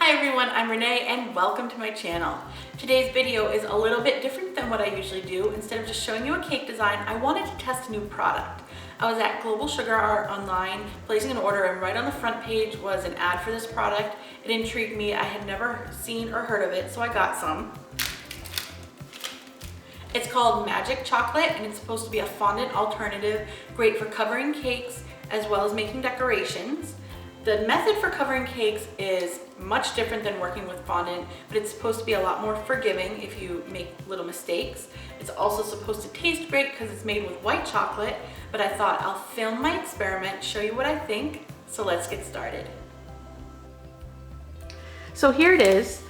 Hi everyone, I'm Renee and welcome to my channel. Today's video is a little bit different than what I usually do. Instead of just showing you a cake design, I wanted to test a new product. I was at Global Sugar Art online, placing an order, and right on the front page was an ad for this product. It intrigued me. I had never seen or heard of it, so I got some. It's called Magic Chocolate and it's supposed to be a fondant alternative, great for covering cakes as well as making decorations. The method for covering cakes is much different than working with fondant, but it's supposed to be a lot more forgiving if you make little mistakes. It's also supposed to taste great because it's made with white chocolate, but I thought I'll film my experiment, show you what I think, so let's get started. So here it is.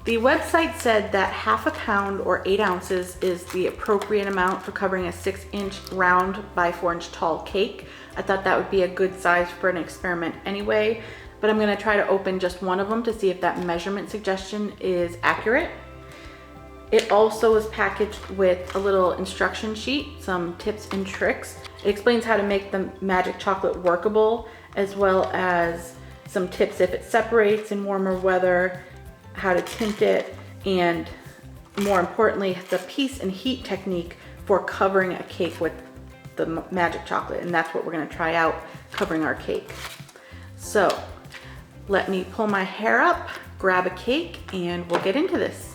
The website said that half a pound or 8 ounces is the appropriate amount for covering a 6-inch round by 4-inch tall cake. I thought that would be a good size for an experiment anyway, but I'm gonna try to open just one of them to see if that measurement suggestion is accurate. It also is packaged with a little instruction sheet, some tips and tricks. It explains how to make the magic chocolate workable, as well as some tips if it separates in warmer weather, how to tint it, and more importantly, the piece and heat technique for covering a cake with the magic chocolate. And that's what we're gonna try out covering our cake. So let me pull my hair up, grab a cake, and we'll get into this.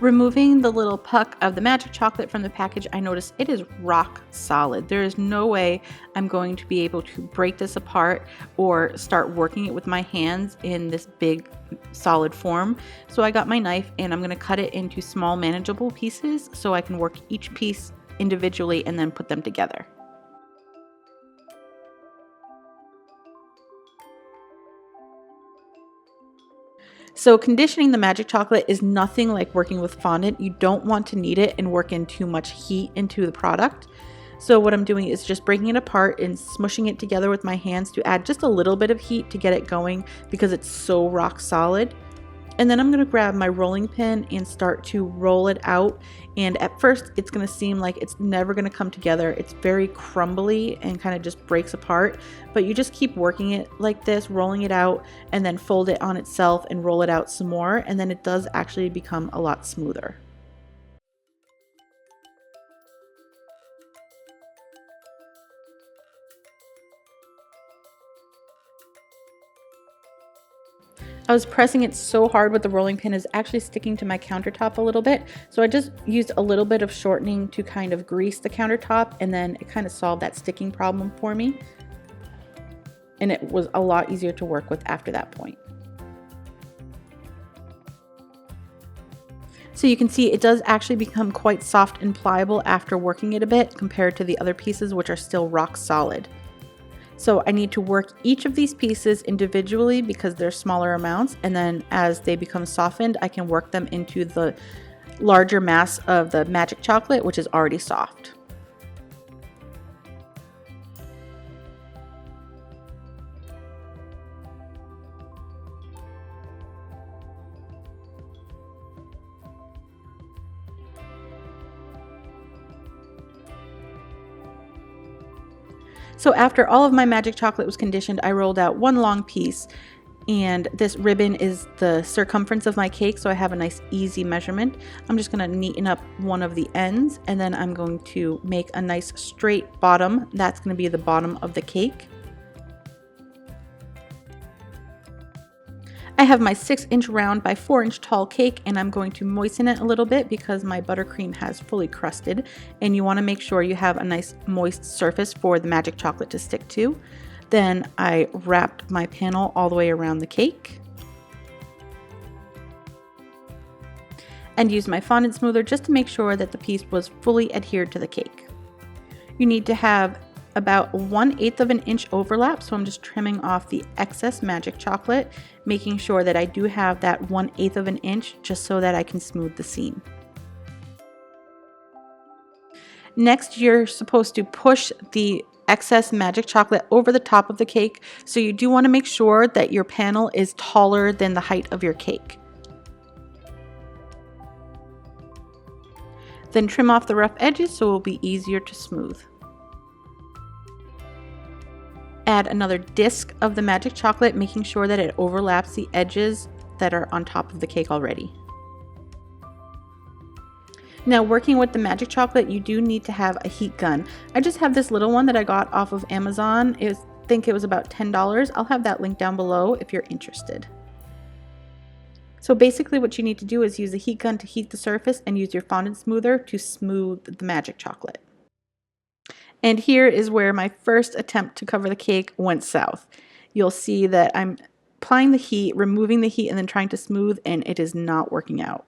Removing the little puck of the magic chocolate from the package, I noticed it is rock solid. There is no way I'm going to be able to break this apart or start working it with my hands in this big solid form. So I got my knife and I'm going to cut it into small manageable pieces so I can work each piece individually and then put them together. So conditioning the magic chocolate is nothing like working with fondant. You don't want to knead it and work in too much heat into the product. So what I'm doing is just breaking it apart and smushing it together with my hands to add just a little bit of heat to get it going because it's so rock solid. And then I'm going to grab my rolling pin and start to roll it out. And at first it's going to seem like it's never going to come together. It's very crumbly and kind of just breaks apart. But you just keep working it like this, rolling it out, and then fold it on itself and roll it out some more. And then it does actually become a lot smoother. I was pressing it so hard with the rolling pin is actually sticking to my countertop a little bit. So I just used a little bit of shortening to kind of grease the countertop, and then it kind of solved that sticking problem for me. And it was a lot easier to work with after that point. So you can see it does actually become quite soft and pliable after working it a bit compared to the other pieces, which are still rock solid. So I need to work each of these pieces individually because they're smaller amounts, and then as they become softened, I can work them into the larger mass of the magic chocolate, which is already soft. So after all of my magic chocolate was conditioned, I rolled out one long piece, and this ribbon is the circumference of my cake, so I have a nice easy measurement. I'm just going to neaten up one of the ends, and then I'm going to make a nice straight bottom. That's going to be the bottom of the cake. I have my 6-inch round by 4-inch tall cake, and I'm going to moisten it a little bit because my buttercream has fully crusted, and you want to make sure you have a nice moist surface for the magic chocolate to stick to. Then I wrapped my panel all the way around the cake and used my fondant smoother just to make sure that the piece was fully adhered to the cake. You need to have about 1/8 of an inch overlap, so I'm just trimming off the excess magic chocolate, making sure that I do have that 1/8 of an inch just so that I can smooth the seam. Next, you're supposed to push the excess magic chocolate over the top of the cake, so you do want to make sure that your panel is taller than the height of your cake. Then trim off the rough edges so it will be easier to smooth. Add another disc of the magic chocolate, making sure that it overlaps the edges that are on top of the cake already. Now, working with the magic chocolate, you do need to have a heat gun. I just have this little one that I got off of Amazon. I think it was about $10. I'll have that link down below if you're interested. So basically what you need to do is use the heat gun to heat the surface and use your fondant smoother to smooth the magic chocolate. And here is where my first attempt to cover the cake went south. You'll see that I'm applying the heat, removing the heat, and then trying to smooth, and it is not working out.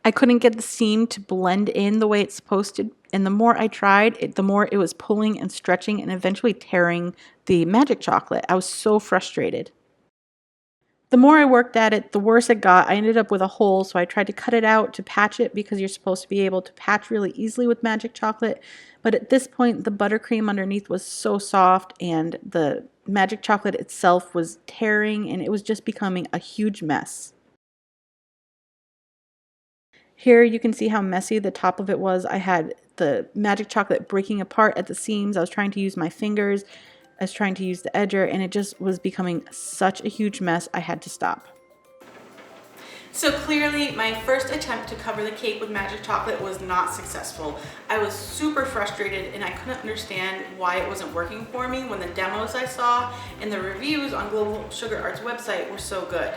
I couldn't get the seam to blend in the way it's supposed to, and the more I tried, the more it was pulling and stretching and eventually tearing the magic chocolate. I was so frustrated. The more I worked at it, the worse it got. I ended up with a hole, so I tried to cut it out to patch it because you're supposed to be able to patch really easily with magic chocolate. But at this point, the buttercream underneath was so soft and the magic chocolate itself was tearing, and it was just becoming a huge mess. Here you can see how messy the top of it was. I had the magic chocolate breaking apart at the seams. I was trying to use my fingers. I was trying to use the edger, and it just was becoming such a huge mess. I had to stop. So clearly my first attempt to cover the cake with magic chocolate was not successful. I was super frustrated and I couldn't understand why it wasn't working for me when the demos I saw and the reviews on Global Sugar Art's website were so good.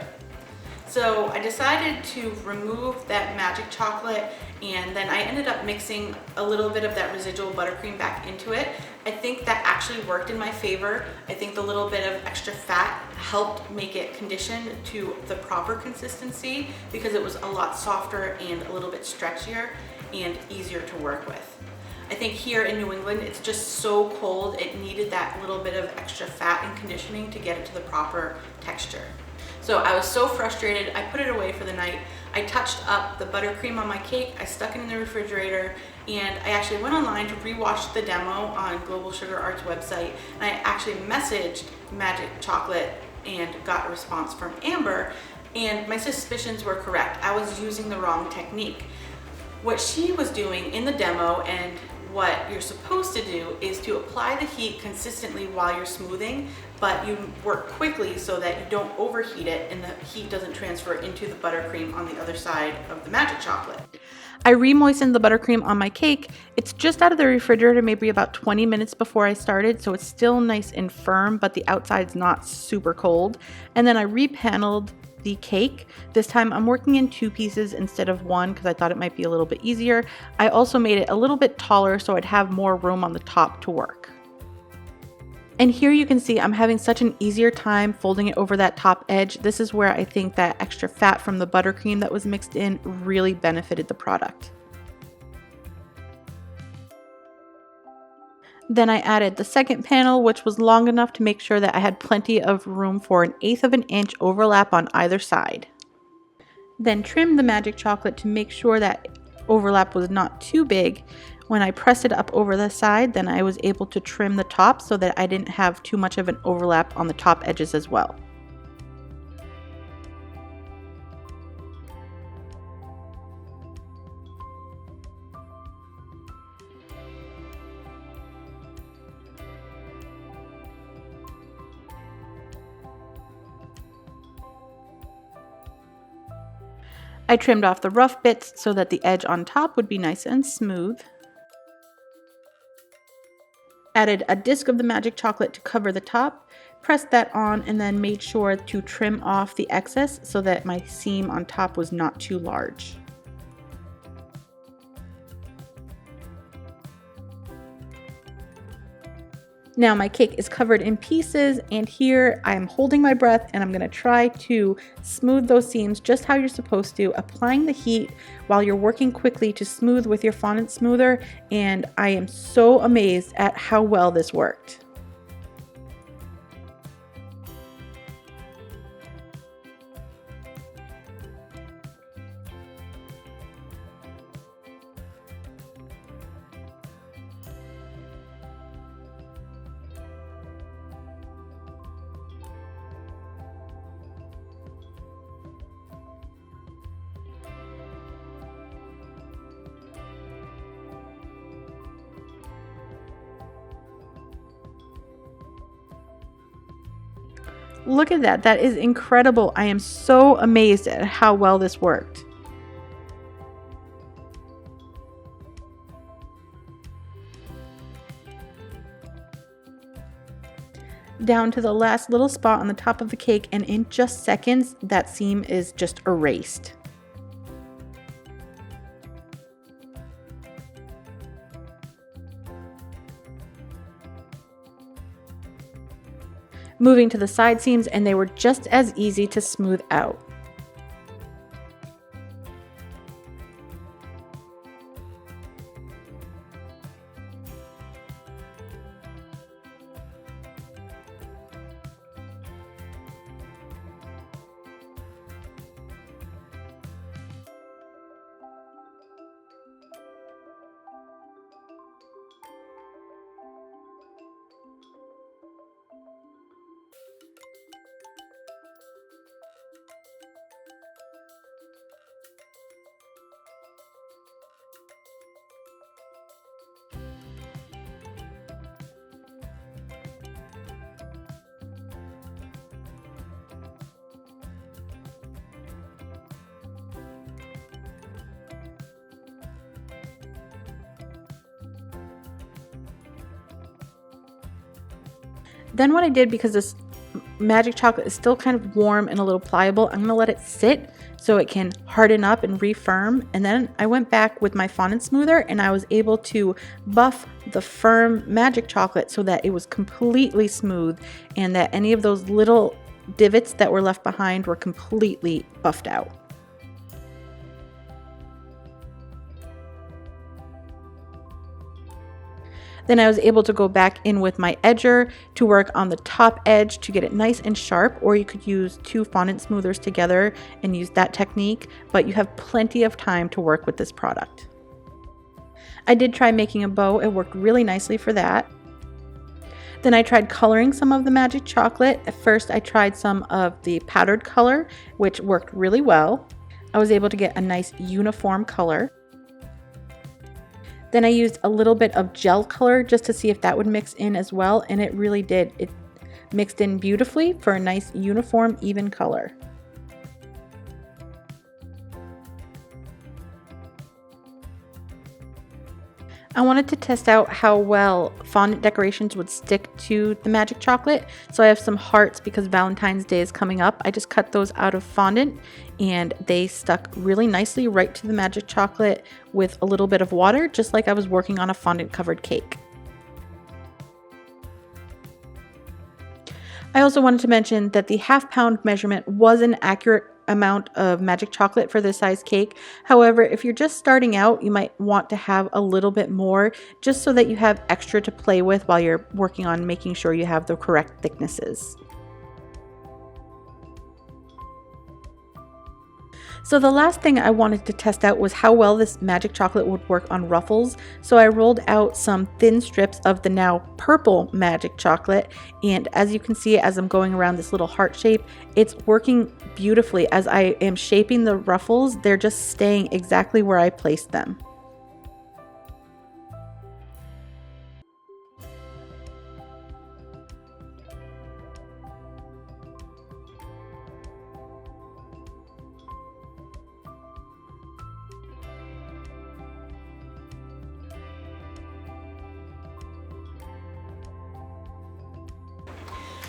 So I decided to remove that magic chocolate, and then I ended up mixing a little bit of that residual buttercream back into it. I think that actually worked in my favor. I think the little bit of extra fat helped make it condition to the proper consistency because it was a lot softer and a little bit stretchier and easier to work with. I think here in New England, it's just so cold, it needed that little bit of extra fat and conditioning to get it to the proper texture. So I was so frustrated, I put it away for the night. I touched up the buttercream on my cake, I stuck it in the refrigerator, and I actually went online to rewatch the demo on Global Sugar Art's website, and I actually messaged Magic Chocolate and got a response from Amber, and my suspicions were correct. I was using the wrong technique. What she was doing in the demo, and what you're supposed to do, is to apply the heat consistently while you're smoothing, but you work quickly so that you don't overheat it and the heat doesn't transfer into the buttercream on the other side of the magic chocolate. I re-moistened the buttercream on my cake. It's just out of the refrigerator maybe about 20 minutes before I started, so it's still nice and firm, but the outside's not super cold. And then I repaneled the cake. This time I'm working in 2 pieces instead of 1 because I thought it might be a little bit easier. I also made it a little bit taller so I'd have more room on the top to work. And here you can see I'm having such an easier time folding it over that top edge. This is where I think that extra fat from the buttercream that was mixed in really benefited the product. Then I added the second panel, which was long enough to make sure that I had plenty of room for 1/8 of an inch overlap on either side. Then trimmed the magic chocolate to make sure that overlap was not too big. When I pressed it up over the side, then I was able to trim the top so that I didn't have too much of an overlap on the top edges as well. I trimmed off the rough bits so that the edge on top would be nice and smooth. Added a disc of the magic chocolate to cover the top, pressed that on, and then made sure to trim off the excess so that my seam on top was not too large. Now my cake is covered in pieces, and here I'm holding my breath and I'm going to try to smooth those seams just how you're supposed to, applying the heat while you're working quickly to smooth with your fondant smoother, and I am so amazed at how well this worked. Look at that. That is incredible. I am so amazed at how well this worked. Down to the last little spot on the top of the cake, and in just seconds, that seam is just erased. Moving to the side seams, and they were just as easy to smooth out. Then what I did, because this magic chocolate is still kind of warm and a little pliable, I'm going to let it sit so it can harden up and refirm. And then I went back with my fondant smoother and I was able to buff the firm magic chocolate so that it was completely smooth and that any of those little divots that were left behind were completely buffed out. Then I was able to go back in with my edger to work on the top edge to get it nice and sharp, or you could use two fondant smoothers together and use that technique, but you have plenty of time to work with this product. I did try making a bow. It worked really nicely for that. Then I tried coloring some of the magic chocolate. At first I tried some of the powdered color, which worked really well. I was able to get a nice uniform color. Then I used a little bit of gel color just to see if that would mix in as well, and it really did. It mixed in beautifully for a nice uniform, even color. I wanted to test out how well fondant decorations would stick to the magic chocolate. So I have some hearts because Valentine's Day is coming up. I just cut those out of fondant and they stuck really nicely right to the magic chocolate with a little bit of water, just like I was working on a fondant covered cake. I also wanted to mention that the half-pound measurement was an accurate amount of magic chocolate for this size cake. However, if you're just starting out, you might want to have a little bit more just so that you have extra to play with while you're working on making sure you have the correct thicknesses. So the last thing I wanted to test out was how well this magic chocolate would work on ruffles. So I rolled out some thin strips of the now purple magic chocolate, and as you can see, as I'm going around this little heart shape, it's working beautifully. As I am shaping the ruffles, they're just staying exactly where I placed them.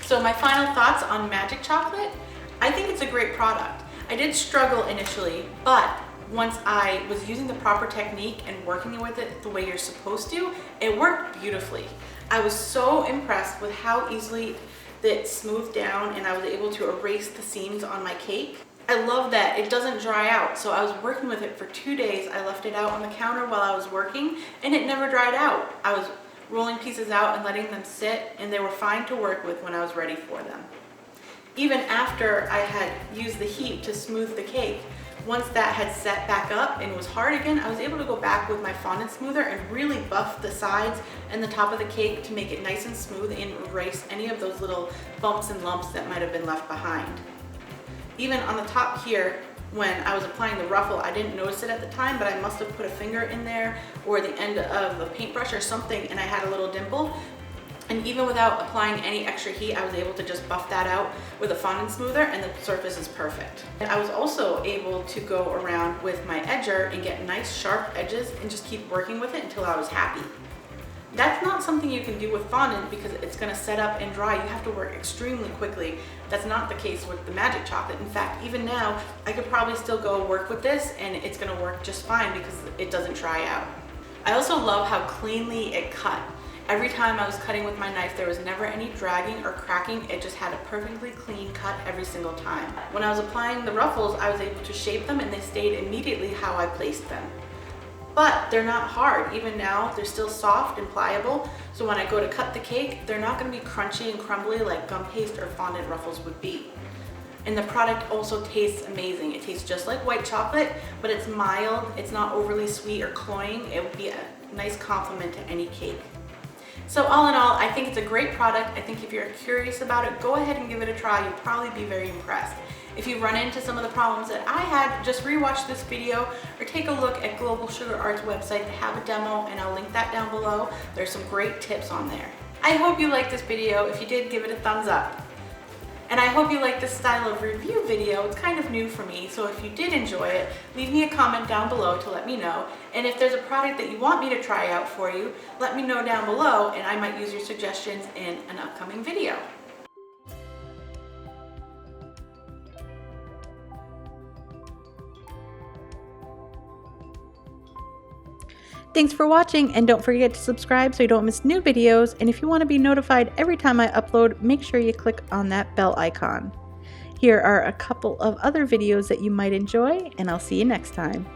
So my final thoughts on magic chocolate, I think it's a great product. I did struggle initially, but once I was using the proper technique and working with it the way you're supposed to, it worked beautifully. I was so impressed with how easily it smoothed down and I was able to erase the seams on my cake. I love that it doesn't dry out. So I was working with it for 2 days. I left it out on the counter while I was working and it never dried out. I was rolling pieces out and letting them sit, and they were fine to work with when I was ready for them. Even after I had used the heat to smooth the cake, once that had set back up and was hard again, I was able to go back with my fondant smoother and really buff the sides and the top of the cake to make it nice and smooth and erase any of those little bumps and lumps that might have been left behind. Even on the top here, when I was applying the ruffle, I didn't notice it at the time, but I must have put a finger in there or the end of the paintbrush or something, and I had a little dimple. And even without applying any extra heat, I was able to just buff that out with a fondant smoother and the surface is perfect. And I was also able to go around with my edger and get nice sharp edges and just keep working with it until I was happy. That's not something you can do with fondant because it's going to set up and dry. You have to work extremely quickly. That's not the case with the magic chocolate. In fact, even now, I could probably still go work with this and it's going to work just fine because it doesn't dry out. I also love how cleanly it cut. Every time I was cutting with my knife, there was never any dragging or cracking. It just had a perfectly clean cut every single time. When I was applying the ruffles, I was able to shape them and they stayed immediately how I placed them. But they're not hard. Even now, they're still soft and pliable. So when I go to cut the cake, they're not going to be crunchy and crumbly like gum paste or fondant ruffles would be. And the product also tastes amazing. It tastes just like white chocolate, but it's mild. It's not overly sweet or cloying. It would be a nice complement to any cake. So all in all, I think it's a great product. I think if you're curious about it, go ahead and give it a try. You'll probably be very impressed. If you run into some of the problems that I had, just rewatch this video or take a look at Global Sugar Art's website. They have a demo and I'll link that down below. There's some great tips on there. I hope you liked this video. If you did, give it a thumbs up. And I hope you like this style of review video. It's kind of new for me, so if you did enjoy it, leave me a comment down below to let me know. And if there's a product that you want me to try out for you, let me know down below and I might use your suggestions in an upcoming video. Thanks for watching, and don't forget to subscribe so you don't miss new videos. And if you want to be notified every time I upload, make sure you click on that bell icon. Here are a couple of other videos that you might enjoy, and I'll see you next time.